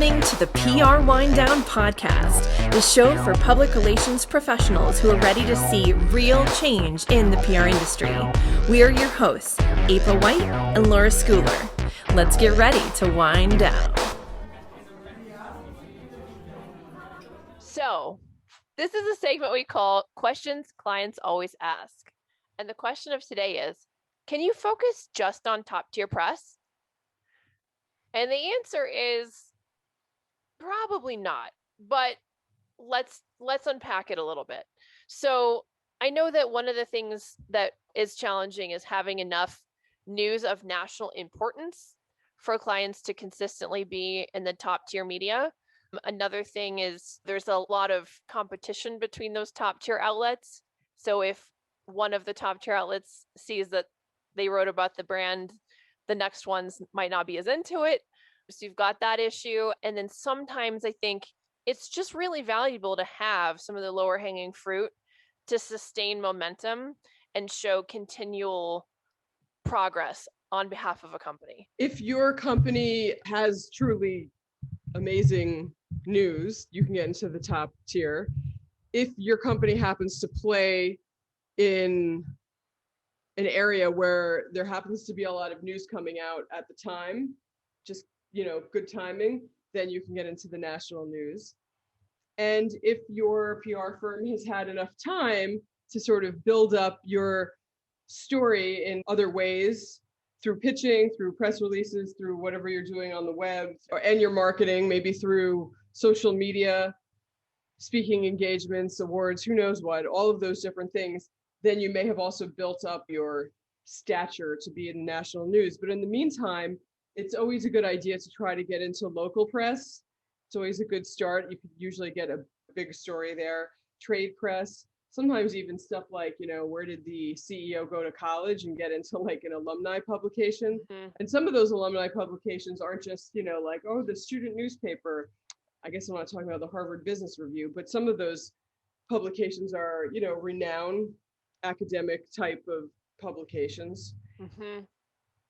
listening to the PR Wind Down podcast, the show for public relations professionals who are ready to see real change in the PR industry. We are your hosts, April White and Laura Schooler. Let's get ready to wind down. So, this is a segment we call Questions Clients Always Ask. And the question of today is, can you focus just on top tier press? And the answer is probably not, but let's unpack it a little bit. So I know that one of the things that is challenging is having enough news of national importance for clients to consistently be in the top tier media. Another thing is there's a lot of competition between those top tier outlets. So if one of the top tier outlets sees that they wrote about the brand, the next ones might not be as into it. So you've got that issue. And then sometimes I think it's just really valuable to have some of the lower hanging fruit to sustain momentum and show continual progress on behalf of a company. If your company has truly amazing news, you can get into the top tier. If your company happens to play in an area where there happens to be a lot of news coming out at the time, just good timing, then you can get into the national news. And if your PR firm has had enough time to sort of build up your story in other ways, through pitching, through press releases, through whatever you're doing on the web, and your marketing, maybe through social media, speaking engagements, awards, who knows what, all of those different things, then you may have also built up your stature to be in national news. But in the meantime, it's always a good idea to try to get into local press. It's always a good start. You could usually get a big story there. Trade press, sometimes even stuff like, where did the CEO go to college, and get into like an alumni publication. Mm-hmm. And some of those alumni publications aren't just, like, oh, the student newspaper. I guess I'm not talking about the Harvard Business Review, but some of those publications are, renowned academic type of publications. Mm-hmm.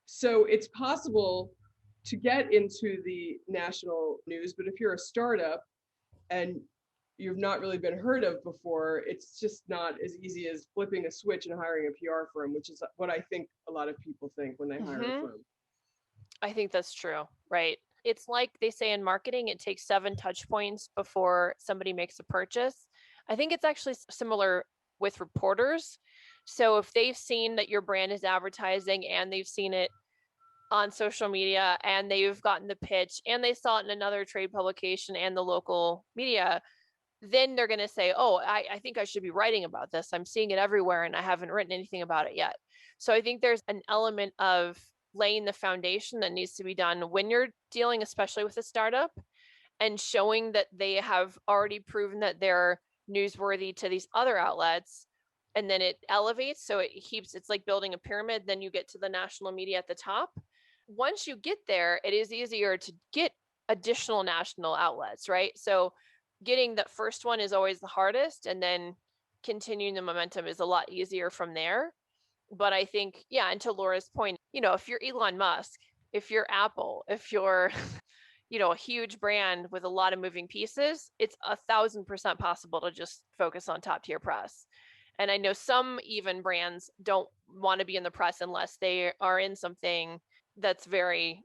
So it's possible to get into the national news, but if you're a startup and you've not really been heard of before, it's just not as easy as flipping a switch and hiring a PR firm, which is what I think a lot of people think when they hire a firm. I think that's true, right? It's like they say in marketing, it takes 7 touch points before somebody makes a purchase. I think it's actually similar with reporters. So if they've seen that your brand is advertising and they've seen it on social media and they've gotten the pitch and they saw it in another trade publication and the local media, then they're going to say, oh, I think I should be writing about this. I'm seeing it everywhere and I haven't written anything about it yet. So I think there's an element of laying the foundation that needs to be done when you're dealing, especially with a startup, and showing that they have already proven that they're newsworthy to these other outlets. And then it elevates. So it's like building a pyramid. Then you get to the national media at the top. Once you get there, it is easier to get additional national outlets, right? So getting that first one is always the hardest. And then continuing the momentum is a lot easier from there. But I think, and to Laura's point, if you're Elon Musk, if you're Apple, if you're, a huge brand with a lot of moving pieces, it's 1,000% possible to just focus on top tier press. And I know some even brands don't want to be in the press unless they are in something that's very,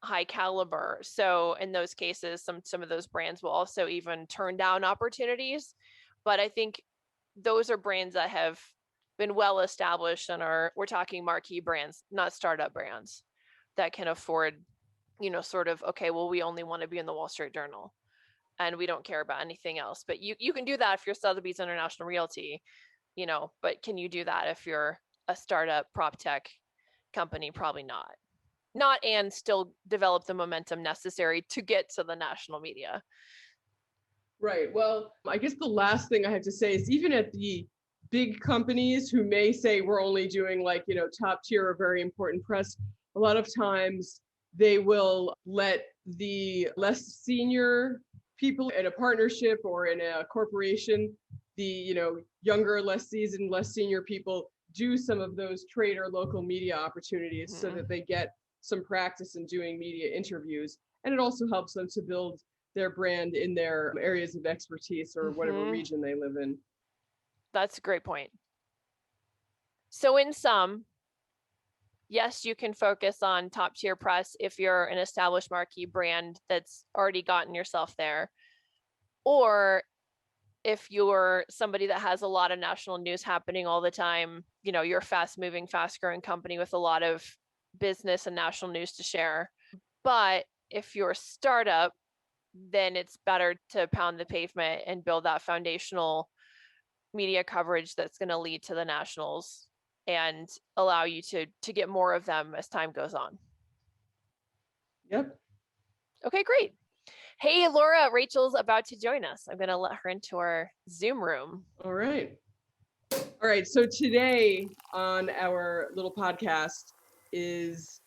high caliber. So in those cases, some of those brands will also even turn down opportunities. But I think those are brands that have been well established and we're talking marquee brands, not startup brands that can afford, sort of, okay, well, we only want to be in the Wall Street Journal and we don't care about anything else. But you can do that if you're Sotheby's International Realty, but can you do that if you're a startup prop tech company? Probably not. And still develop the momentum necessary to get to the national media. Right. Well, I guess the last thing I have to say is even at the big companies who may say we're only doing top tier or very important press, a lot of times they will let the less senior people in a partnership or in a corporation, the younger, less seasoned, less senior people do some of those trade or local media opportunities so that they get some practice in doing media interviews. And it also helps them to build their brand in their areas of expertise or whatever region they live in. That's a great point. So in sum, yes, you can focus on top tier press if you're an established marquee brand that's already gotten yourself there. Or if you're somebody that has a lot of national news happening all the time, you know, you're a fast moving, fast growing company with a lot of business and national news to share. But if you're a startup, then it's better to pound the pavement and build that foundational media coverage that's going to lead to the nationals and allow you to get more of them as time goes on. Yep. Okay, great. Hey, Laura, Rachel's about to join us. I'm going to let her into our Zoom room. All right. All right. So today on our little podcast is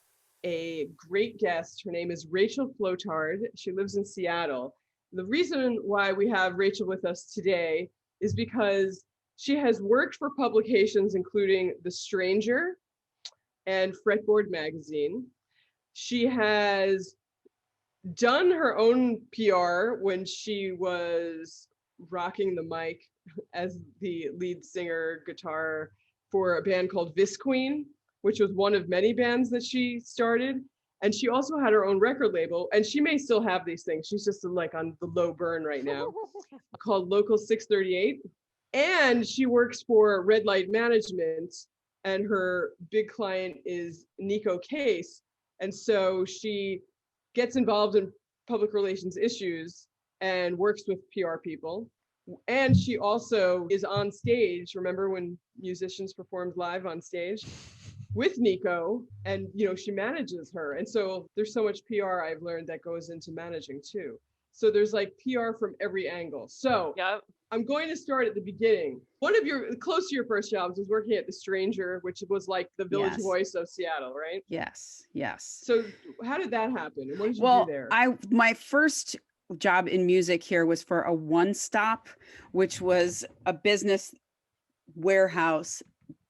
a great guest. Her name is Rachel Flotard. She lives in Seattle. The reason why we have Rachel with us today is because she has worked for publications including The Stranger and Fretboard Magazine. She has done her own PR when she was rocking the mic as the lead singer guitar for a band called VISQUEEN, which was one of many bands that she started. And she also had her own record label, and she may still have these things. She's just like on the low burn right now, called Local 638. And she works for Red Light Management, and her big client is Neko Case. And so she gets involved in public relations issues and works with PR people. And she also is on stage. Remember when musicians performed live on stage with Neko, and you know, she manages her. And so there's so much PR I've learned that goes into managing too. So there's like PR from every angle. So Yep. I'm going to start at the beginning. One of your close to your first jobs was working at The Stranger, which was like the Village Voice of Seattle, right? Yes. So how did that happen? And what did you do there? My first job in music here was for a One Stop, which was a business warehouse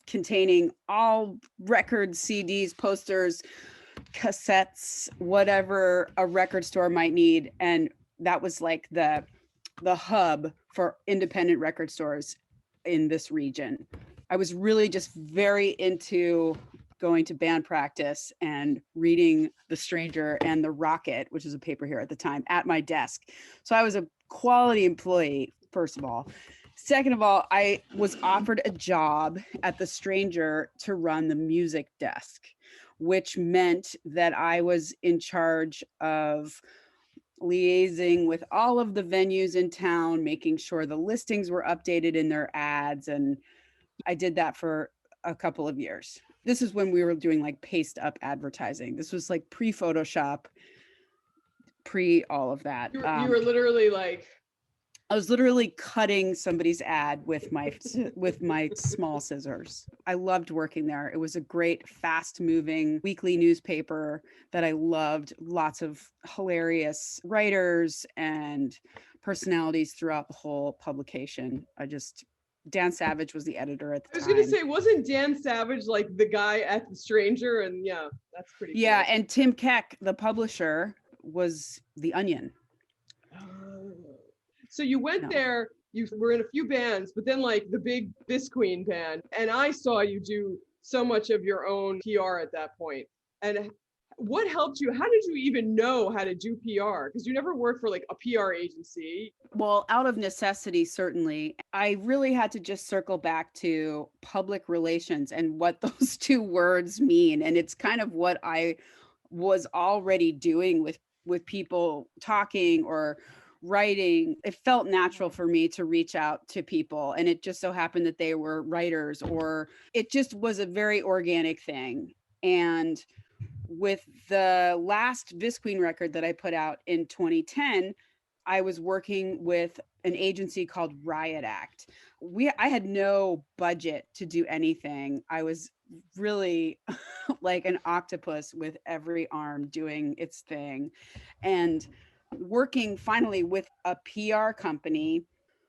containing all records, CDs, posters, cassettes, whatever a record store might need. And that was like the hub for independent record stores in this region. I was really just very into going to band practice and reading The Stranger and The Rocket, which is a paper here at the time, at my desk. So I was a quality employee, first of all. Second of all, I was offered a job at The Stranger to run the music desk, which meant that I was in charge of liaising with all of the venues in town, making sure the listings were updated in their ads. And I did that for a couple of years. This is when we were doing like paste up advertising. This was like pre-Photoshop, pre all of that. You were literally like, I was literally cutting somebody's ad with my small scissors. I loved working there. It was a great, fast-moving weekly newspaper that I loved. Lots of hilarious writers and personalities throughout the whole publication. Dan Savage was the editor at the time. I was going to say, wasn't Dan Savage like the guy at The Stranger? And yeah, that's pretty cool. Yeah, and Tim Keck, the publisher, was The Onion. So you went there, you were in a few bands, but then like the big VISQUEEN band, and I saw you do so much of your own PR at that point. And what helped you? How did you even know how to do PR? Because you never worked for like a PR agency. Well, out of necessity, certainly. I really had to just circle back to public relations and what those two words mean. And it's kind of what I was already doing with people talking or writing. It felt natural for me to reach out to people, and it just so happened that they were writers, or it just was a very organic thing. And with the last VISQUEEN record that I put out in 2010, I was working with an agency called Riot Act. I had no budget to do anything. I was really like an octopus with every arm doing its thing. And working finally with a PR company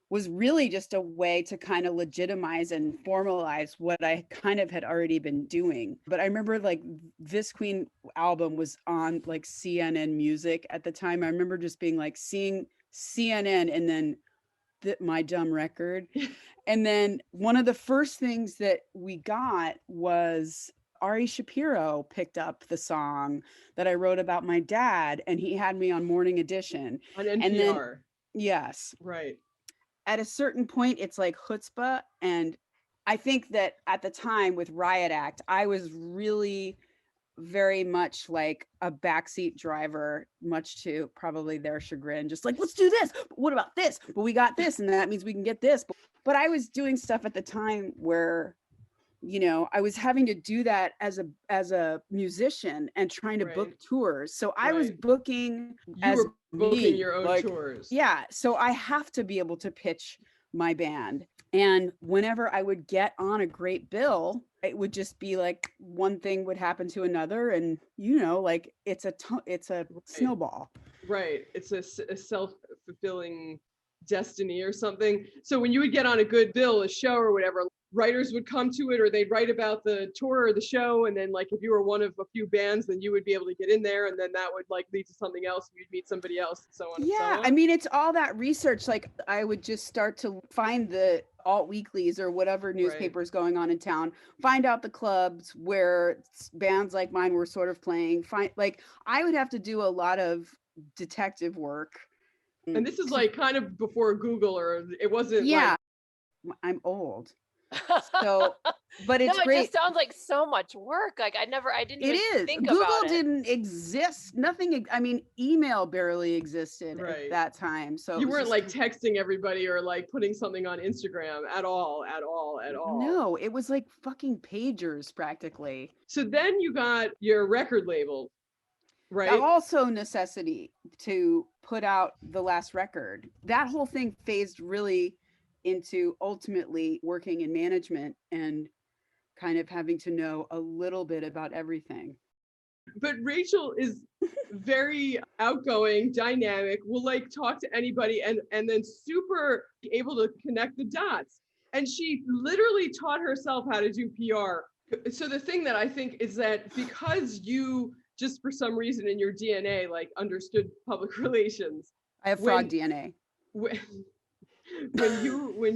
was really just a way to kind of legitimize and formalize what I kind of had already been doing. But I remember like VISQUEEN album was on like CNN Music at the time. I remember just being like seeing CNN and then my dumb record. And then one of the first things that we got was Ari Shapiro picked up the song that I wrote about my dad, and he had me on Morning Edition. On NPR. And then, yes. Right. At a certain point, it's like chutzpah. And I think that at the time with Riot Act, I was really very much like a backseat driver, much to probably their chagrin, just like, let's do this. But what about this? But we got this, and that means we can get this. But I was doing stuff at the time where, you know, I was having to do that as a musician and trying to book tours. So I was booking your own like, tours. Yeah. So I have to be able to pitch my band. And whenever I would get on a great bill, it would just be like one thing would happen to another. And, you know, like it's a snowball. Right. It's a self-fulfilling destiny or something. So when you would get on a good bill, a show or whatever, writers would come to it, or they'd write about the tour or the show, and then like if you were one of a few bands, then you would be able to get in there, and then that would like lead to something else, and you'd meet somebody else, and so on. Yeah, and so on. I mean, it's all that research. Like I would just start to find the alt weeklies or whatever newspapers going on in town, find out the clubs where bands like mine were sort of playing. Like I would have to do a lot of detective work. And this is like kind of before Google, or it wasn't. Yeah, like, I'm old. So, but it's great. It just sounds like so much work. Like I didn't even think Google about it. didn't exist. Nothing. I mean, email barely existed at that time. So you weren't like texting everybody or like putting something on Instagram at all. No, it was like fucking pagers practically. So then you got your record label, right? Also necessity to put out the last record. That whole thing phased really into ultimately working in management and kind of having to know a little bit about everything. But Rachel is very outgoing, dynamic, will like talk to anybody, and then super able to connect the dots. And she literally taught herself how to do PR. So the thing that I think is that because you just for some reason in your DNA like understood public relations. I have frog DNA. When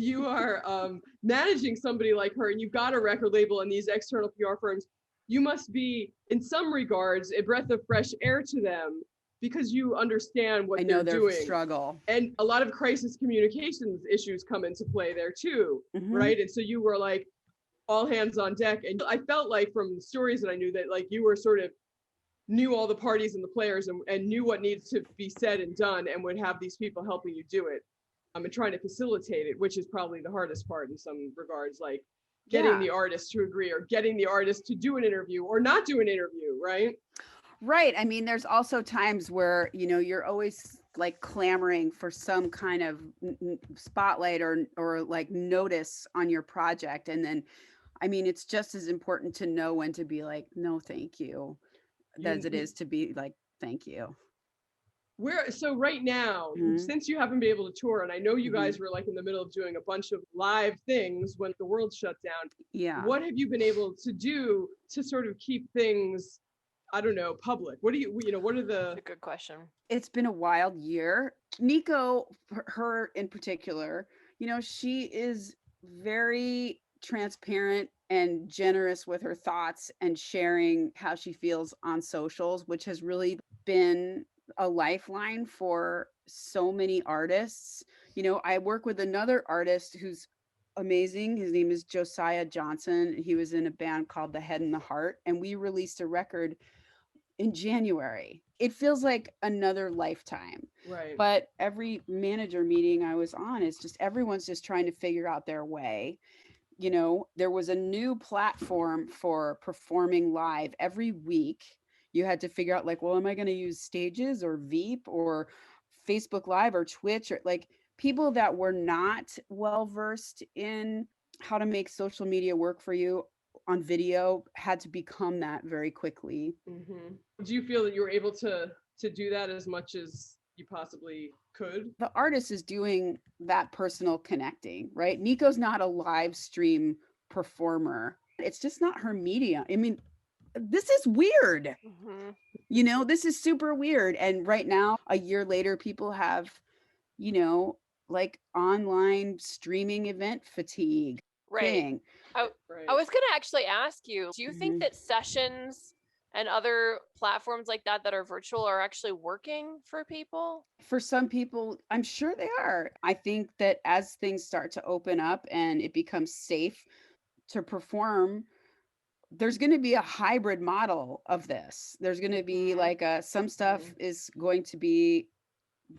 you are managing somebody like her and you've got a record label and these external PR firms, you must be in some regards a breath of fresh air to them because you understand what they're doing. Struggle. And a lot of crisis communications issues come into play there too, right? And so you were like all hands on deck. And I felt like from the stories that I knew that like you were sort of knew all the parties and the players and knew what needs to be said and done and would have these people helping you do it. And trying to facilitate it, which is probably the hardest part in some regards, like getting the artist to agree or getting the artist to do an interview or not do an interview, right? Right. I mean, there's also times where, you know, you're always like clamoring for some kind of spotlight or like notice on your project. And then, I mean, it's just as important to know when to be like, no, thank you, as it is to be like, thank you. So right now, since you haven't been able to tour, and I know you guys were like in the middle of doing a bunch of live things when the world shut down. Yeah. What have you been able to do to sort of keep things, I don't know, public? What are the... That's a good question. It's been a wild year. Neko, her in particular, you know, she is very transparent and generous with her thoughts and sharing how she feels on socials, which has really been a lifeline for so many artists. You know, I work with another artist who's amazing. His name is Josiah Johnson. He was in a band called The Head and the Heart, and we released a record in January. It feels like another lifetime. Right. But every manager meeting I was on, it's just everyone's just trying to figure out their way. You know, there was a new platform for performing live every week. You had to figure out like, well, am I going to use Stages or Veep or Facebook Live or Twitch, or like people that were not well versed in how to make social media work for you on video had to become that very quickly. Do you feel that you were able to do that as much as you possibly could. The artist is doing that personal connecting, right? Neko's not a live stream performer. It's just not her medium. I mean, this is weird. This is super weird. And right now, a year later, people have, like online streaming event fatigue thing. I was going to actually ask you, do you think that sessions and other platforms like that are virtual are actually working for people? For some people, I'm sure they are. I think that as things start to open up and it becomes safe to perform, there's going to be a hybrid model of this. There's going to be like some stuff is going to be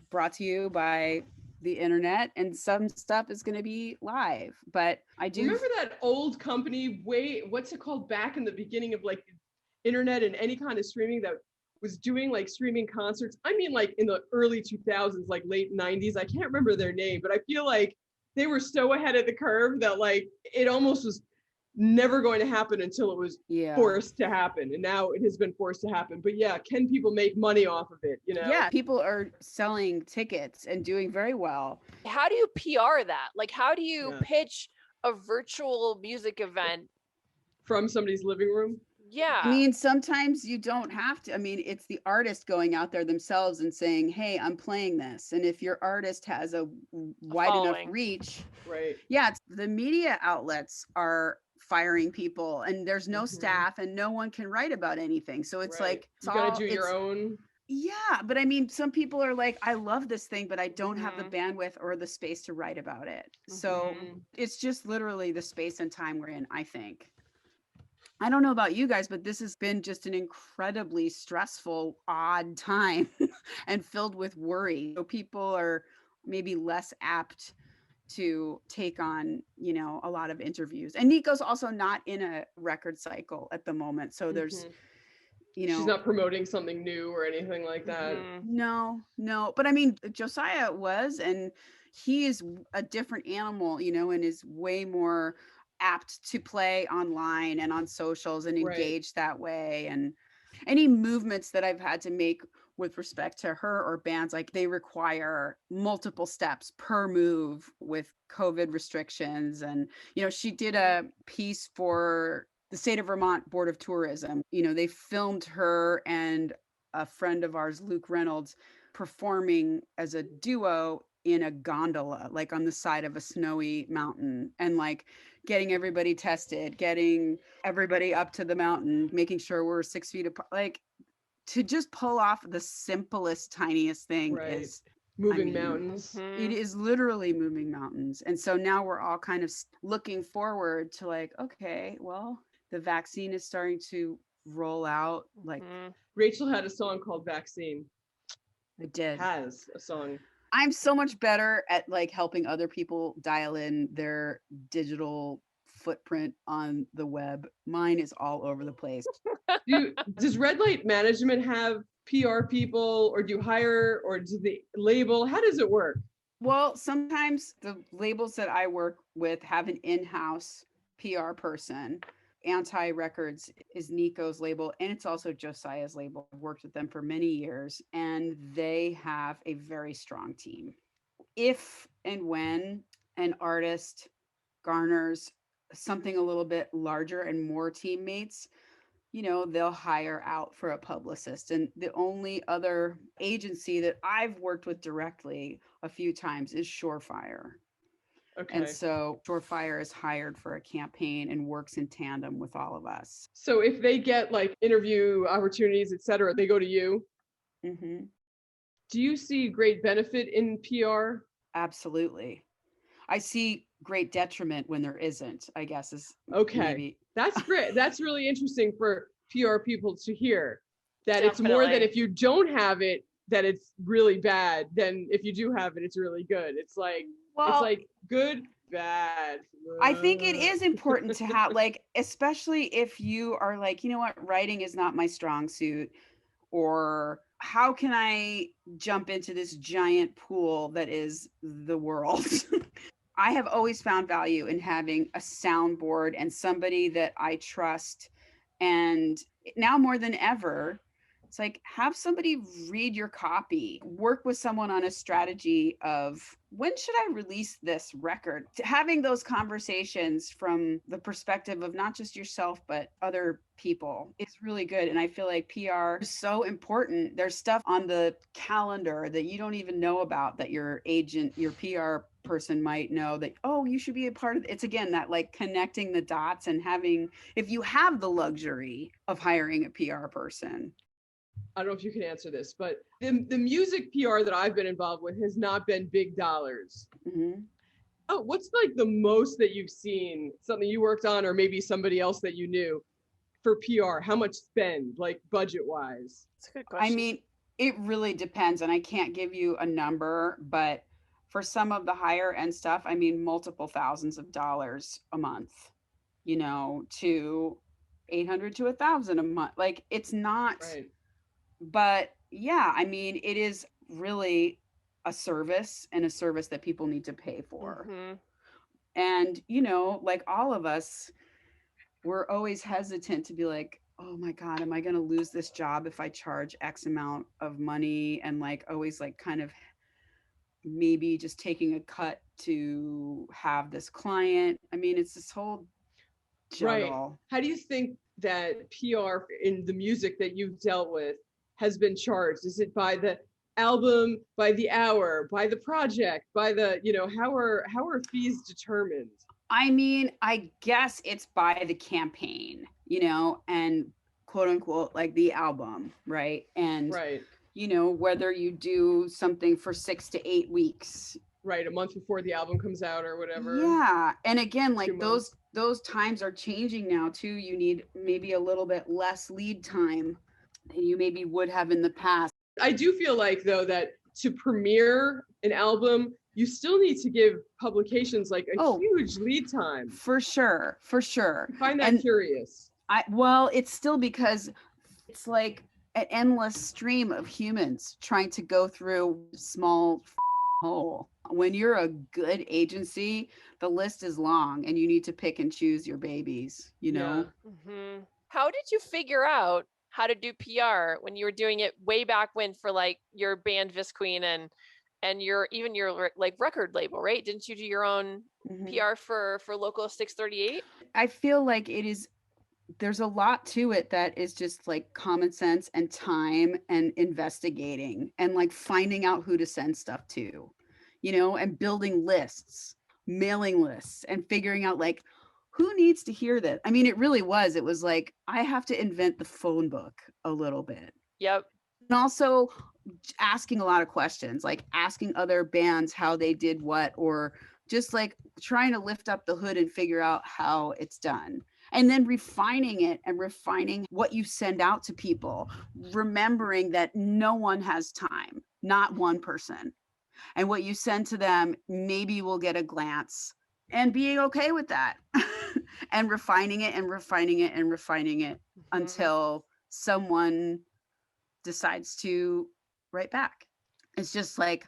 brought to you by the internet and some stuff is going to be live. But I do remember that old company, what's it called, back in the beginning of like internet and any kind of streaming, that was doing like streaming concerts. I mean, like in the early 2000s, like late 90s. I can't remember their name, but I feel like they were so ahead of the curve that like it almost was never going to happen until it was forced to happen. And now it has been forced to happen. But yeah, can people make money off of it? Yeah, people are selling tickets and doing very well. How do you PR that? Like, how do you pitch a virtual music event from somebody's living room? Yeah. I mean, sometimes you don't have to. I mean, it's the artist going out there themselves and saying, hey, I'm playing this. And if your artist has a wide enough reach, right? Yeah, the media outlets are firing people and there's no staff and no one can write about anything. So it's like, you gotta do your own. Yeah, but I mean, some people are like, I love this thing, but I don't have the bandwidth or the space to write about it. So it's just literally the space and time we're in, I think. I don't know about you guys, but this has been just an incredibly stressful, odd time and filled with worry. So people are maybe less apt to take on, a lot of interviews. And Neko's also not in a record cycle at the moment. So there's, she's not promoting something new or anything like that. No. But I mean, Josiah was, and he is a different animal, and is way more apt to play online and on socials and engage that way. And any movements that I've had to make with respect to her or bands, like they require multiple steps per move with COVID restrictions. And, she did a piece for the state of Vermont Board of Tourism. They filmed her and a friend of ours, Luke Reynolds, performing as a duo in a gondola, like on the side of a snowy mountain, and like getting everybody tested, getting everybody up to the mountain, making sure we're 6 feet apart. Like, to just pull off the simplest, tiniest thing is moving mountains. It is literally moving mountains. And so now we're all kind of looking forward to like, okay, well, the vaccine is starting to roll out. Like Rachel had a song called Vaccine. I did. Has a song. I'm so much better at like helping other people dial in their digital footprint on the web. Mine is all over the place. Does Red Light Management have PR people, or do you hire, or do they label? How does it work? Well, sometimes the labels that I work with have an in-house PR person. Anti Records is Neko's label, and it's also Josiah's label. I've worked with them for many years, and they have a very strong team. If and when an artist garners something a little bit larger and more teammates, they'll hire out for a publicist. And the only other agency that I've worked with directly a few times is Surefire. Okay. And so Surefire is hired for a campaign and works in tandem with all of us. So if they get like interview opportunities, et cetera, they go to you? Mm-hmm. Do you see great benefit in PR? Absolutely. I see great detriment when there isn't, I guess is okay. Maybe. That's great. That's really interesting for PR people to hear, that Definitely. It's more that if you don't have it, that it's really bad, than if you do have it, it's really good. It's like, good, bad. I think it is important to have, like, especially if you are like, you know what, writing is not my strong suit, or how can I jump into this giant pool that is the world? I have always found value in having a soundboard and somebody that I trust. And now more than ever, It's like, have somebody read your copy, work with someone on a strategy of when should I release this record? Having those conversations from the perspective of not just yourself, but other people is really good. And I feel like PR is so important. There's stuff on the calendar that you don't even know about that your agent, your PR person might know that, oh, you should be a part of it. It's again, that like connecting the dots and having, if you have the luxury of hiring a PR person. I don't know if you can answer this, but the music PR that I've been involved with has not been big dollars. Mm-hmm. Oh, what's like the most that you've seen, something you worked on or maybe somebody else that you knew for PR? How much spend, like budget wise? That's a good question. I mean, it really depends, and I can't give you a number, but for some of the higher end stuff, I mean, multiple thousands of dollars a month, you know, to 800 to 1,000 a month. Like, it's not, Right. But yeah, I mean, it is really a service, and a service that people need to pay for. Mm-hmm. And, you know, like all of us, we're always hesitant to be like, oh my God, am I going to lose this job if I charge X amount of money? And like always like kind of maybe just taking a cut to have this client. I mean, it's this whole juggle. Right. How do you think that PR in the music that you've dealt with has been charged? Is it by the album, by the hour, by the project, by the, you know, how are fees determined? I mean, I guess it's by the campaign, you know, and quote unquote, like the album, right? And, Right. you know, whether you do something for 6 to 8 weeks. Right, a month before the album comes out or whatever. Yeah. And again, like 2 months. those times are changing now too. You need maybe a little bit less lead time than you maybe would have in the past. I do feel like though that to premiere an album, you still need to give publications like a huge lead time. For sure. I find that curious. Well, it's still because it's like an endless stream of humans trying to go through a small hole. When you're a good agency, the list is long and you need to pick and choose your babies, you know? Yeah. Mm-hmm. How did you figure out how to do PR when you were doing it way back when for like your band VISQUEEN and your like record label, right? Didn't you do your own PR for Local 638? I feel like there's a lot to it that is just like common sense and time and investigating and like finding out who to send stuff to, you know, and building lists, mailing lists, and figuring out like who needs to hear this. I mean, it was like, I have to invent the phone book a little bit. Yep. And also asking a lot of questions, like asking other bands how they did what, or just like trying to lift up the hood and figure out how it's done. And then refining it and refining what you send out to people, remembering that no one has time, not one person. And what you send to them, maybe will get a glance, and being okay with that and refining it until someone decides to write back. It's just like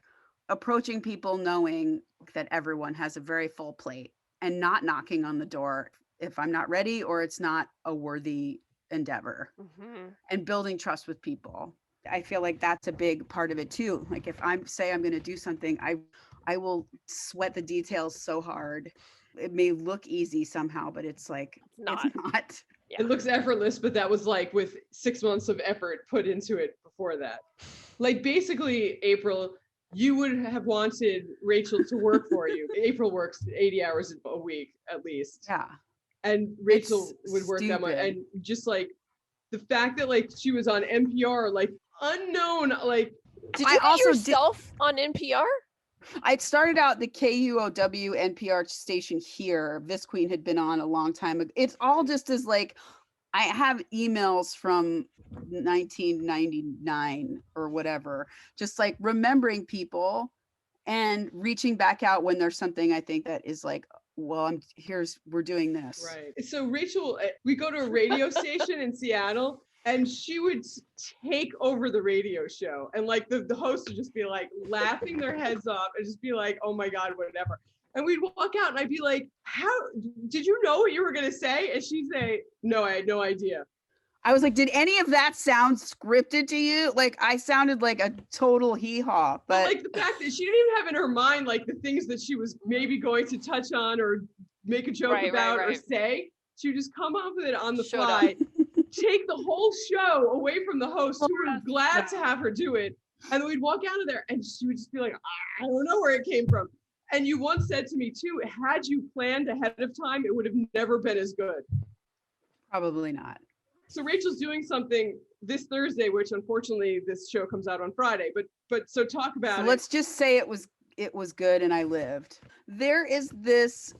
approaching people knowing that everyone has a very full plate and not knocking on the door if I'm not ready or it's not a worthy endeavor, and building trust with people. I feel like that's a big part of it too. Like if I say I'm going to do something, I will sweat the details so hard. It may look easy somehow, but it's like, it's not. Yeah. It looks effortless, but that was like with 6 months of effort put into it before that. Like basically, April, you would have wanted Rachel to work for you. April works 80 hours a week at least. Yeah. And Rachel would work that much. And just like the fact that like she was on NPR, like unknown, like. Did you get yourself on NPR? I started out the KUOW NPR station here. VISQUEEN had been on a long time ago. It's all just as like, I have emails from 1999 or whatever, just like remembering people and reaching back out when there's something I think that is like, well, we're doing this. Right. So Rachel, we go to a radio station in Seattle, and she would take over the radio show. And like the host would just be like laughing their heads off and just be like, oh my God, whatever. And we'd walk out and I'd be like, how did you know what you were going to say? And she'd say, no, I had no idea. I was like, did any of that sound scripted to you? Like, I sounded like a total hee-haw, But but like the fact that she didn't even have in her mind like the things that she was maybe going to touch on or make a joke about or say. She would just come up with it on the Showed fly, take the whole show away from the host, who were glad to have her do it. And then we'd walk out of there and she would just be like, I don't know where it came from. And you once said to me too, had you planned ahead of time, it would have never been as good. probably not. So Rachel's doing something this Thursday, which unfortunately this show comes out on Friday, but so talk about it. Let's just say it was good and I lived. There is this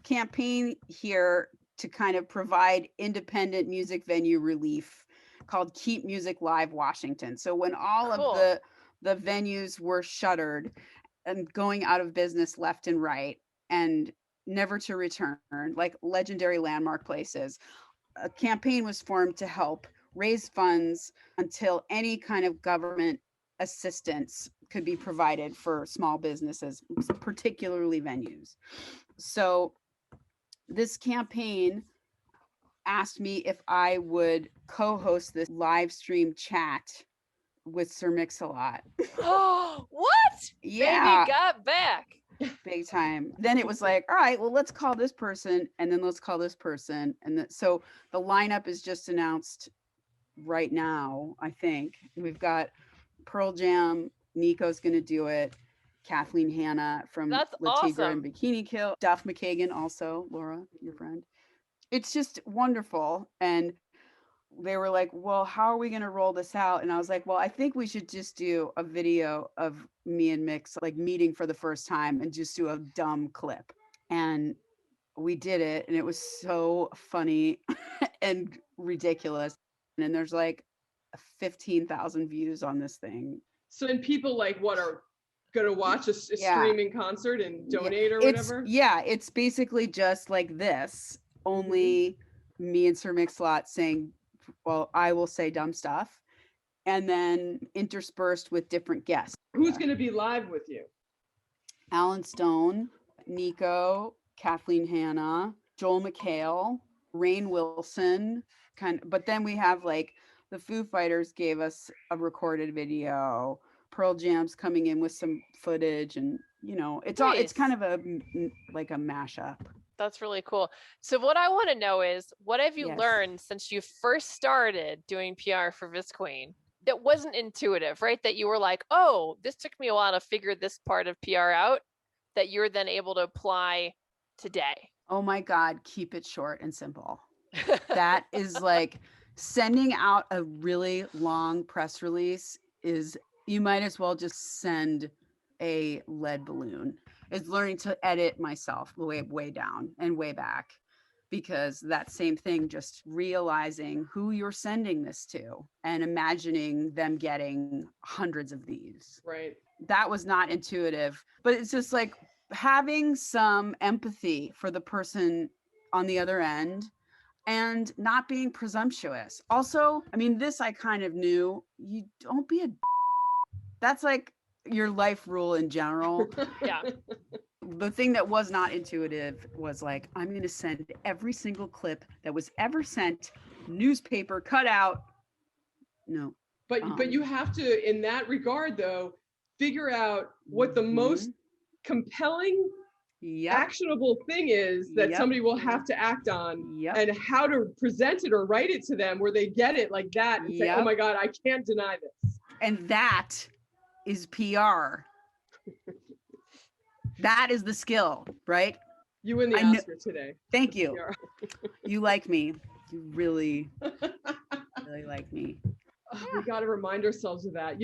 campaign here to kind of provide independent music venue relief called Keep Music Live Washington. So when all of the venues were shuttered and going out of business left and right and never to return, like legendary landmark places, a campaign was formed to help raise funds until any kind of government assistance could be provided for small businesses, particularly venues. So this campaign asked me if I would co-host this live stream chat with Sir Mix-a-Lot. Oh, what? Yeah. Baby got back. Big time. Then it was like, all right, well, let's call this person and then let's call this person. And so the lineup is just announced right now, I think. We've got Pearl Jam, Neko's going to do it. Kathleen Hanna from That's La Tigra awesome. and Bikini Kill. Duff McKagan also, Laura, your friend. It's just wonderful. And they were like, well, how are we going to roll this out? And I was like, well, I think we should just do a video of me and Mix like meeting for the first time and just do a dumb clip. And we did it. And it was so funny and ridiculous. And there's like 15,000 views on this thing. So then people like what are going to watch a streaming concert and donate or whatever? It's basically just like this, only me and Sir Mix-a-Lot saying, well, I will say dumb stuff, and then interspersed with different guests. Who's going to be live with you? Alan Stone, Neko, Kathleen Hanna, Joel McHale, Rainn Wilson, but then we have like the Foo Fighters gave us a recorded video, Pearl Jam's coming in with some footage, and it's all, it's kind of a like a mashup. That's really cool. So what I want to know is, what have you learned since you first started doing PR for VISQUEEN that wasn't intuitive, right? That you were like, oh, this took me a while to figure this part of PR out, that you're then able to apply today? Oh my God, keep it short and simple. That is like sending out a really long press release is, you might as well just send a lead balloon. Is learning to edit myself way down and way back, because that same thing, just realizing who you're sending this to and imagining them getting hundreds of these. Right. That was not intuitive, but it's just like having some empathy for the person on the other end and not being presumptuous. Also, I mean, this I kind of knew, you don't be a that's like your life rule in general. Yeah. The thing that was not intuitive was like, I'm going to send every single clip that was ever sent, newspaper cut out. No. But you have to, in that regard though, figure out what the most compelling, actionable thing is that somebody will have to act on, and how to present it or write it to them where they get it like that and say, oh my God, I can't deny this. And that is PR. That is the skill, right? You win the Oscar today. Thank you. You like me. You really, really like me. We got to remind ourselves of that.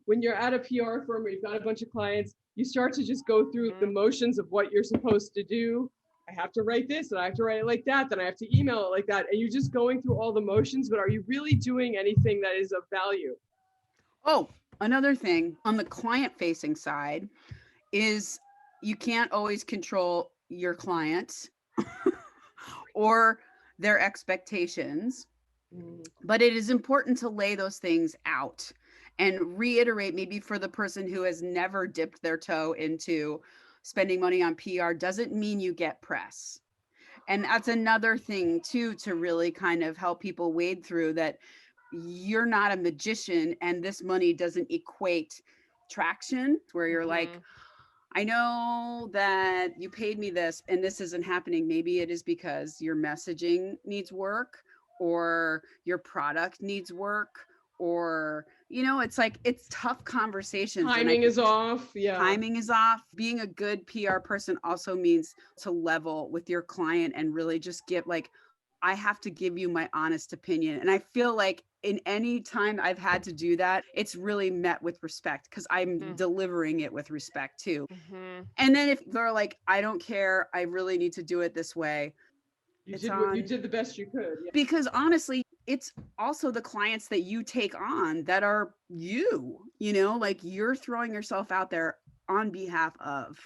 When you're at a PR firm where you've got a bunch of clients, you start to just go through the motions of what you're supposed to do. I have to write this, and I have to write it like that, then I have to email it like that. And you're just going through all the motions, but are you really doing anything that is of value? Oh, another thing on the client-facing side is you can't always control your clients or their expectations, but it is important to lay those things out and reiterate, maybe for the person who has never dipped their toe into spending money on PR, doesn't mean you get press. And that's another thing too, to really kind of help people wade through that. You're not a magician, and this money doesn't equate traction where you're like, I know that you paid me this and this isn't happening. Maybe it is because your messaging needs work, or your product needs work, or, it's like, it's tough conversations. Timing is off. Yeah. Timing is off. Being a good PR person also means to level with your client and really just get like, I have to give you my honest opinion. And I feel like in any time I've had to do that, it's really met with respect because I'm delivering it with respect too. And then if they're like, I don't care, I really need to do it this way. You did the best you could. Yeah. Because honestly, it's also the clients that you take on that are like you're throwing yourself out there on behalf of.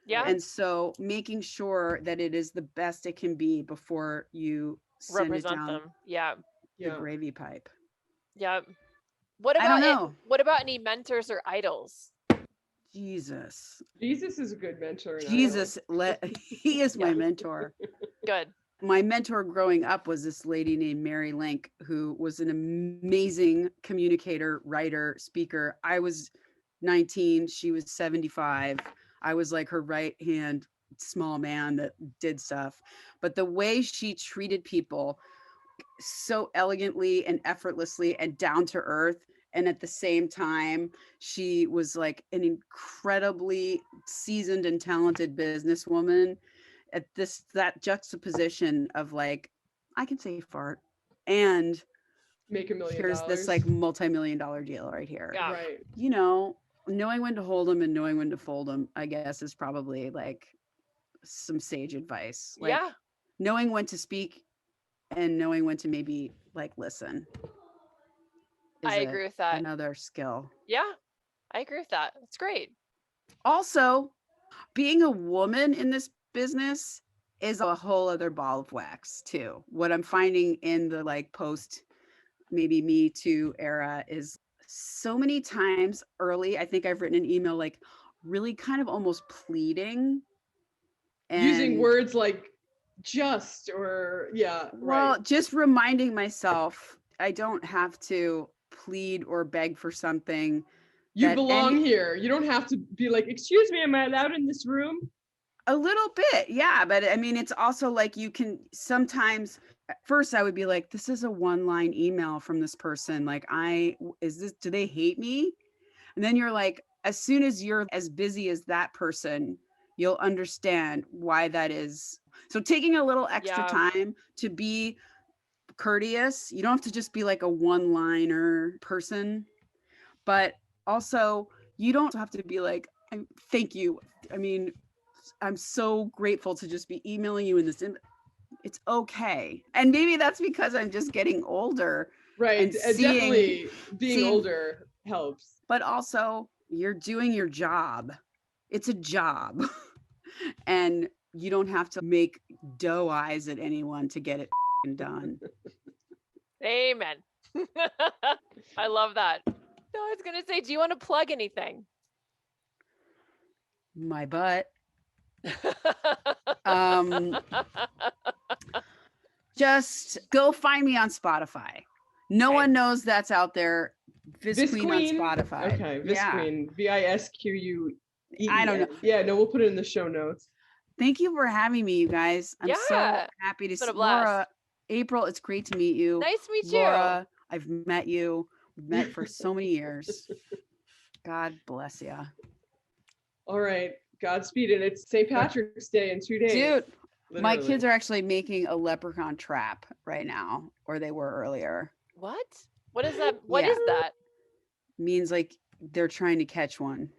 Yeah. And so making sure that it is the best it can be before you send it down them. Yeah. the gravy pipe. Yeah. What about any mentors or idols? Jesus is a good mentor. He is my mentor. Good. My mentor growing up was this lady named Mary Link, who was an amazing communicator, writer, speaker. I was 19. She was 75. I was like her right hand small man that did stuff. But the way she treated people so elegantly and effortlessly and down to earth, and at the same time, she was like an incredibly seasoned and talented businesswoman. At that juxtaposition of like, I can say fart and make $1 million. Here's this like multi-million-dollar deal right here. Yeah. Right. Knowing when to hold them and knowing when to fold them, I guess, is probably like some sage advice. Like, knowing when to speak and knowing when to maybe like listen. I agree with that. Another skill. Yeah, I agree with that. It's great. Also, being a woman in this business is a whole other ball of wax too. What I'm finding in the like post maybe Me Too era is so many times early, I think I've written an email like really kind of almost pleading and using words like just or just reminding myself I don't have to plead or beg for something. You belong here. You don't have to be like, excuse me, am I allowed in this room? A little bit, yeah. But I mean, it's also like you can sometimes, at first I would be like, this is a one-line email from this person. Like, do they hate me? And then you're like, as soon as you're as busy as that person, you'll understand why that is. So taking a little extra time to be courteous. You don't have to just be like a one-liner person, but also you don't have to be like, thank you. I mean, I'm so grateful to just be emailing you in this. It's okay. And maybe that's because I'm just getting older. Right. And definitely being older helps. But also you're doing your job. It's a job. And you don't have to make doe eyes at anyone to get it done. Amen. I love that. No, I was going to say, do you want to plug anything? My butt. Just go find me on Spotify. No one knows that's out there. VISQUEEN on Spotify. Okay, VISQUEEN. VISQUEEN. I don't know. Yeah, no, we'll put it in the show notes. Thank you for having me, you guys. I'm so happy to see Laura. April, it's great to meet you. Nice to meet Laura, I've met you. We've met for so many years. God bless you. All right. Godspeed. And it's St. Patrick's Day in 2 days. Dude, literally. My kids are actually making a leprechaun trap right now, or they were earlier. What? What is that? What is that? Means like they're trying to catch one.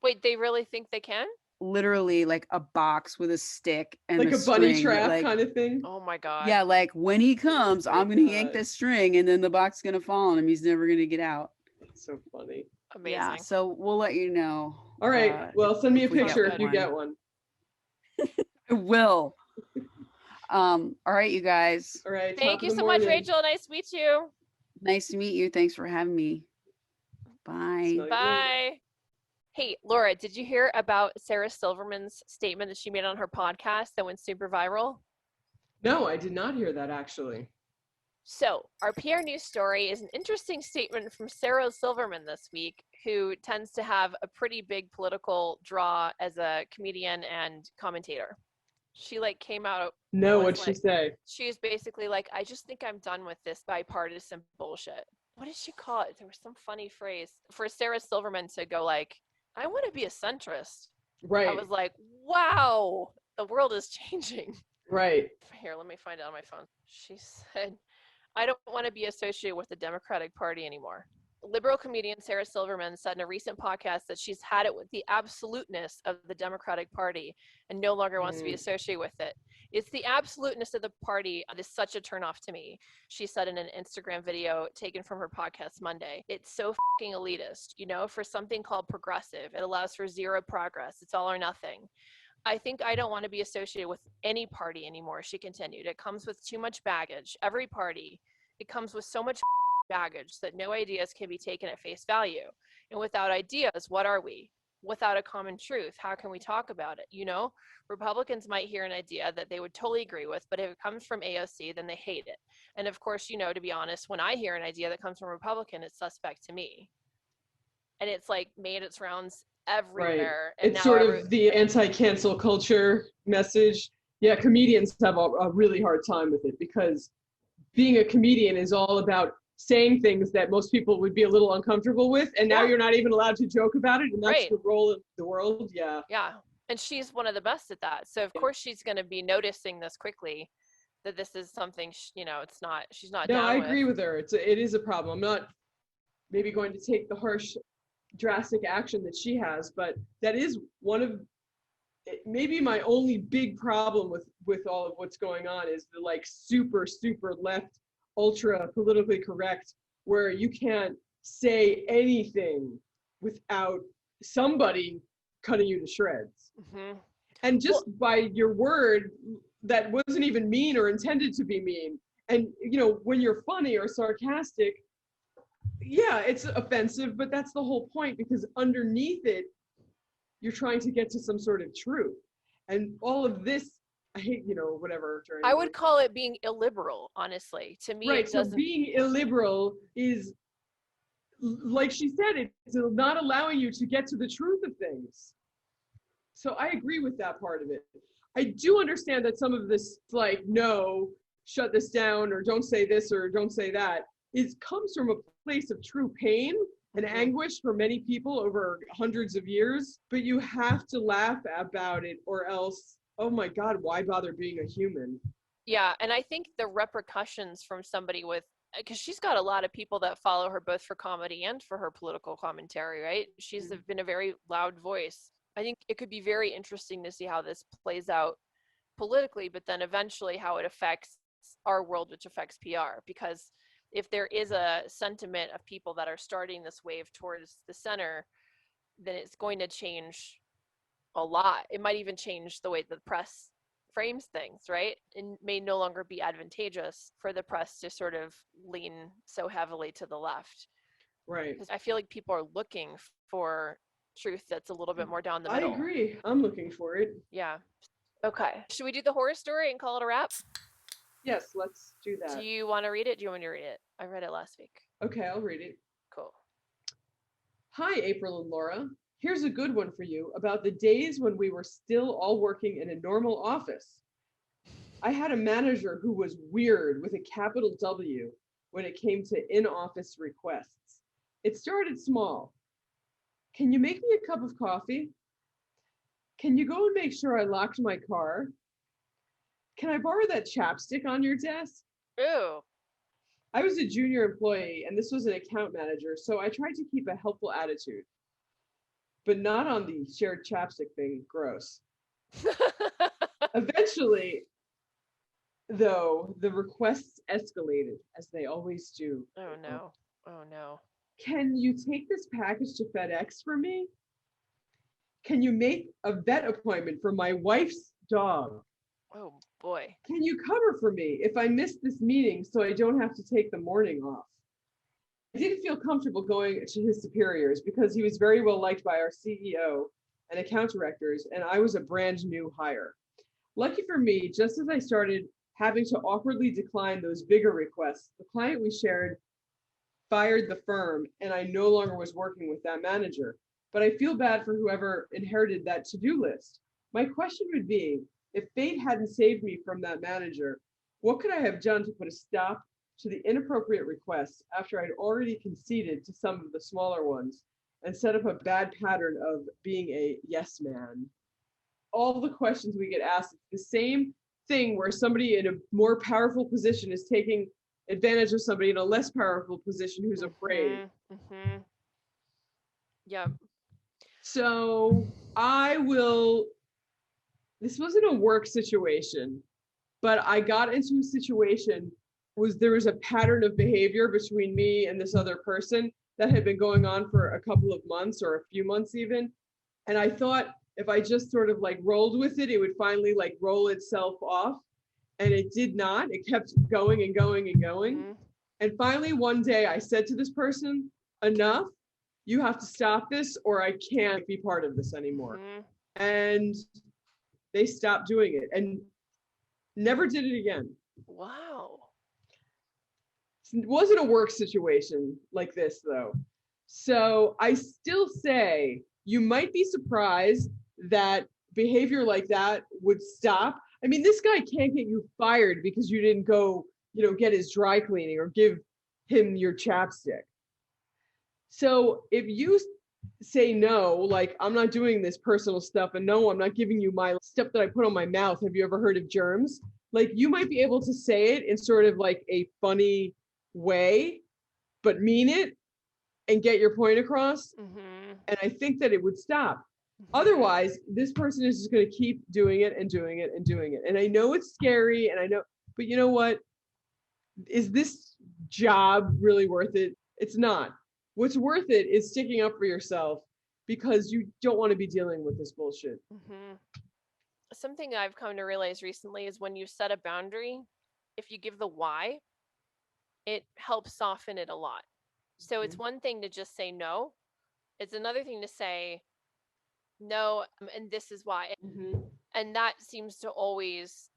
Wait, they really think they can? Literally like a box with a stick and like a string, bunny trap kind of thing. Oh my God. Yeah, like when he comes, I'm gonna yank this string and then the box is gonna fall on him. He's never gonna get out. That's so funny. Amazing. Yeah, so we'll let you know. All right. Well, send me a picture if you get one. I will. All right, you guys. All right. Thank you so much, Rachel. Nice to meet you. Nice to meet you. Thanks for having me. Bye. Bye. Hey, Laura, did you hear about Sarah Silverman's statement that she made on her podcast that went super viral? No, I did not hear that actually. So, our PR news story is an interesting statement from Sarah Silverman this week, who tends to have a pretty big political draw as a comedian and commentator. She came out. No, was what'd she say? She was basically like, I just think I'm done with this bipartisan bullshit. What did she call it? There was some funny phrase for Sarah Silverman to go I want to be a centrist. Right. I was like, wow, the world is changing. Right. Here, let me find it on my phone. She said, I don't want to be associated with the Democratic Party anymore. Liberal comedian Sarah Silverman said in a recent podcast that she's had it with the absoluteness of the Democratic Party and no longer wants to be associated with it. It's the absoluteness of the party that is such a turnoff to me, she said in an Instagram video taken from her podcast Monday. It's so fucking elitist, for something called progressive. It allows for zero progress. It's all or nothing. I think I don't want to be associated with any party anymore, she continued. It comes with too much baggage. Every party, it comes with so much baggage that no ideas can be taken at face value. And without ideas, what are we? Without a common truth, how can we talk about it? Republicans might hear an idea that they would totally agree with, but if it comes from AOC, then they hate it. And of course, to be honest, when I hear an idea that comes from a Republican, it's suspect to me. And it's made its rounds everywhere. Right. And it's sort of the anti-cancel culture message. Yeah, comedians have a really hard time with it because being a comedian is all about saying things that most people would be a little uncomfortable with, and now you're not even allowed to joke about it, and that's the role of the world. Yeah. And she's one of the best at that, so of course she's going to be noticing this quickly, that this is something it's not, she's not down I agree with her. It is a problem. I'm not maybe going to take the harsh drastic action that she has, but that is one of maybe my only big problem with all of what's going on is the super left, ultra politically correct, where you can't say anything without somebody cutting you to shreds. Mm-hmm. And just by your word that wasn't even mean or intended to be mean. And when you're funny or sarcastic, yeah, it's offensive, but that's the whole point, because underneath it you're trying to get to some sort of truth. And all of this, I hate, whatever. I would call it being illiberal, honestly. To me, right. So being illiberal is, like she said, it's not allowing you to get to the truth of things. So I agree with that part of it. I do understand that some of this, no, shut this down, or don't say this, or don't say that, comes from a place of true pain and anguish for many people over hundreds of years. But you have to laugh about it, or else, oh my God, why bother being a human? Yeah, and I think the repercussions from somebody because she's got a lot of people that follow her both for comedy and for her political commentary, right? She's been a very loud voice. I think it could be very interesting to see how this plays out politically, but then eventually how it affects our world, which affects PR. Because if there is a sentiment of people that are starting this wave towards the center, then it's going to change a lot. It might even change the way the press frames things, right? It may no longer be advantageous for the press to sort of lean so heavily to the left. Right. Because I feel like people are looking for truth that's a little bit more down the middle. I agree. I'm looking for it. Yeah. Okay. Should we do the horror story and call it a wrap? Yes, let's do that. Do you want to read it? Do you want me to read it? I read it last week. Okay, I'll read it. Cool. Hi, April and Laura. Here's a good one for you about the days when we were still all working in a normal office. I had a manager who was weird with a capital W when it came to in-office requests. It started small. Can you make me a cup of coffee? Can you go and make sure I locked my car? Can I borrow that chapstick on your desk? Ooh. I was a junior employee and this was an account manager, so I tried to keep a helpful attitude. But not on the shared chapstick thing. Gross. Eventually, though, the requests escalated, as they always do. Oh no. Oh no. Can you take this package to FedEx for me? Can you make a vet appointment for my wife's dog? Oh boy. Can you cover for me if I miss this meeting so I don't have to take the morning off? I didn't feel comfortable going to his superiors because he was very well liked by our CEO and account directors, and I was a brand new hire. Lucky for me, just as I started having to awkwardly decline those bigger requests, the client we shared fired the firm, and I no longer was working with that manager. But I feel bad for whoever inherited that to-do list. My question would be, if fate hadn't saved me from that manager, what could I have done to put a stop to the inappropriate requests after I'd already conceded to some of the smaller ones and set up a bad pattern of being a yes man? All the questions we get asked, the same thing where somebody in a more powerful position is taking advantage of somebody in a less powerful position who's afraid. Yeah. So this wasn't a work situation, but I got into a situation there was a pattern of behavior between me and this other person that had been going on for a couple of months or a few months even. And I thought if I just sort of like rolled with it, it would finally like roll itself off. And it did not. It kept going and going and going. And finally, one day I said to this person, enough, you have to stop this or I can't be part of this anymore. And they stopped doing it and never did it again. Wow. It wasn't a work situation like this though. So I still say you might be surprised that behavior like that would stop. I mean, this guy can't get you fired because you didn't go, get his dry cleaning or give him your chapstick. So if you say no, like, I'm not doing this personal stuff, and no, I'm not giving you my stuff that I put on my mouth. Have you ever heard of germs? Like, you might be able to say it in sort of like a funny way, but mean it and get your point across. And I think that it would stop. Otherwise, this person is just going to keep doing it and doing it and doing it. And I know it's scary, and I know, but you know what? Is this job really worth it? It's not. What's worth it is sticking up for yourself because you don't want to be dealing with this bullshit. Something I've come to realize recently is when you set a boundary, if you give the why, it helps soften it a lot. So it's one thing to just say no. It's another thing to say, no, and this is why. And that seems to always,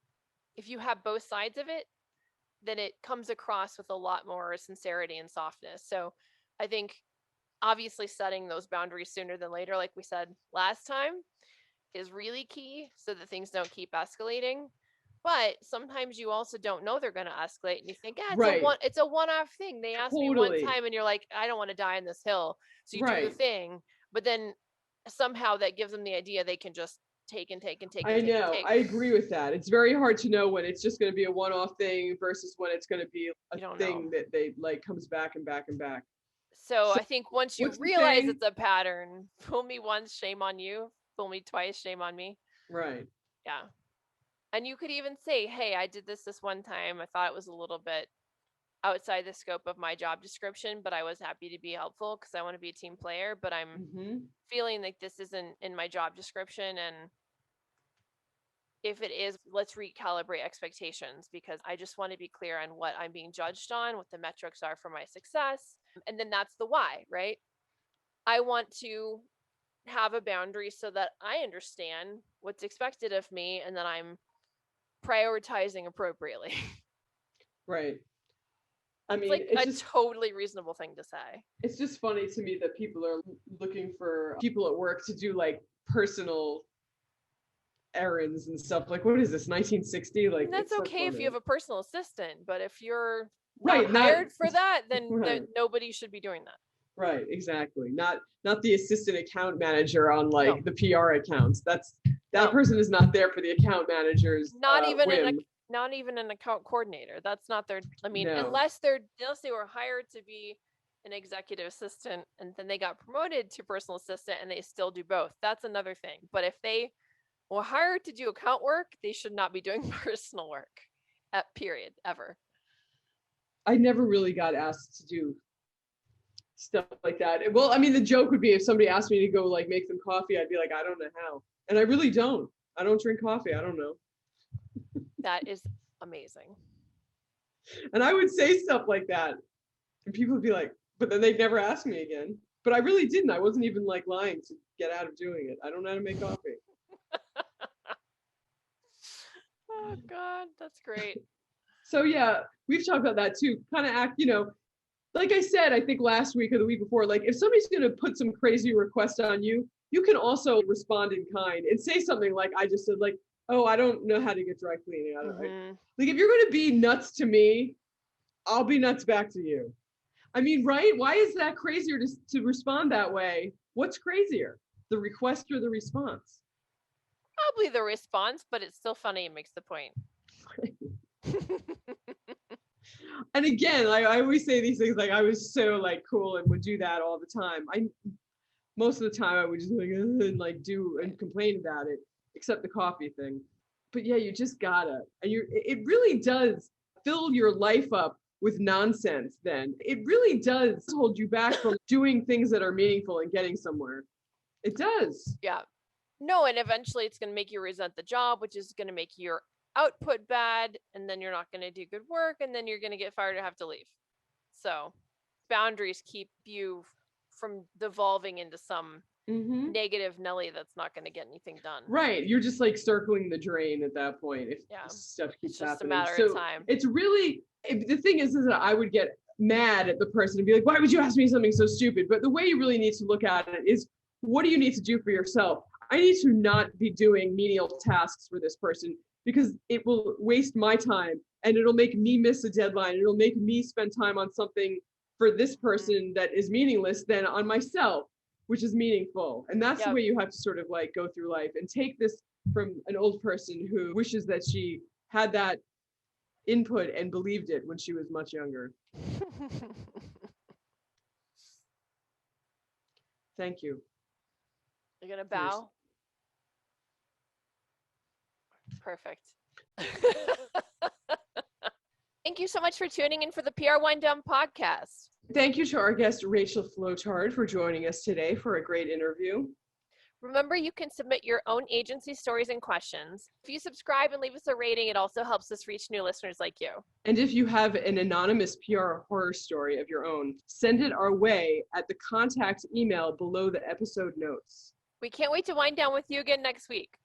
if you have both sides of it, then it comes across with a lot more sincerity and softness. So I think obviously setting those boundaries sooner than later, like we said last time, is really key so that things don't keep escalating. But sometimes you also don't know they're going to escalate, and you think, it's a one-off thing. They asked me one time, and you're like, I don't want to die on this hill. So you do the thing, but then somehow that gives them the idea they can just take and take and take. I know. I agree with that. It's very hard to know when it's just going to be a one-off thing versus when it's going to be a thing that they like comes back and back and back. So I think once you realize it's a pattern, fool me once, shame on you. Fool me twice, shame on me. Right. Yeah. And you could even say, hey, I did this one time. I thought it was a little bit outside the scope of my job description, but I was happy to be helpful because I want to be a team player, but I'm feeling like this isn't in my job description. And if it is, let's recalibrate expectations because I just want to be clear on what I'm being judged on, what the metrics are for my success. And then that's the why, right? I want to have a boundary so that I understand what's expected of me and that I'm prioritizing appropriately. Right. I mean, it's a totally reasonable thing to say. It's just funny to me that people are looking for people at work to do like personal errands and stuff. Like, what is this, 1960? Like, and that's okay if you have a personal assistant, but if you're not hired for that, then nobody should be doing that. Right, exactly. Not the assistant account manager on like the PR accounts. That person is not there for the account managers. Not even an account coordinator. That's not their. I mean, unless they were hired to be an executive assistant and then they got promoted to personal assistant and they still do both. That's another thing. But if they were hired to do account work, they should not be doing personal work. Period. Ever. I never really got asked to do stuff like that. Well, I mean, the joke would be if somebody asked me to go like make them coffee, I'd be like, I don't know how. And I really don't. I don't drink coffee. I don't know. That is amazing. And I would say stuff like that. And people would be like, but then they'd never ask me again. But I really didn't. I wasn't even like lying to get out of doing it. I don't know how to make coffee. Oh God, that's great. So yeah, we've talked about that too. Kind of act, you know, like I said, I think last week or the week before, like if somebody's going to put some crazy request on you, you can also respond in kind and say something like I just said, like, oh, I don't know how to get dry cleaning. Like if you're going to be nuts to me, I'll be nuts back to you. I mean, right? Why is that crazier to respond that way? What's crazier, the request or the response? Probably the response, but it's still funny and makes the point. And again, I always say these things like I was so like cool and would do that all the time. Most of the time I would just like do and complain about it, except the coffee thing. But yeah, you just gotta, and it really does fill your life up with nonsense. Then it really does hold you back from doing things that are meaningful and getting somewhere. It does. Yeah. No, and eventually it's going to make you resent the job, which is going to make your output bad, and then you're not going to do good work, and then you're going to get fired or have to leave. So boundaries keep you from devolving into some negative Nelly that's not going to get anything done. Right. You're just like circling the drain at that point if stuff keeps happening. It's just a matter of time. It's really, the thing is that I would get mad at the person and be like, why would you ask me something so stupid? But the way you really need to look at it is, what do you need to do for yourself? I need to not be doing menial tasks for this person because it will waste my time and it'll make me miss a deadline. It'll make me spend time on something for this person that is meaningless than on myself, which is meaningful. And that's the way you have to sort of like go through life and take this from an old person who wishes that she had that input and believed it when she was much younger. Thank you. You're going to bow? Perfect. Thank you so much for tuning in for the PR Wind Down podcast. Thank you to our guest, Rachel Flotard, for joining us today for a great interview. Remember, you can submit your own agency stories and questions. If you subscribe and leave us a rating, it also helps us reach new listeners like you. And if you have an anonymous PR horror story of your own, send it our way at the contact email below the episode notes. We can't wait to wind down with you again next week.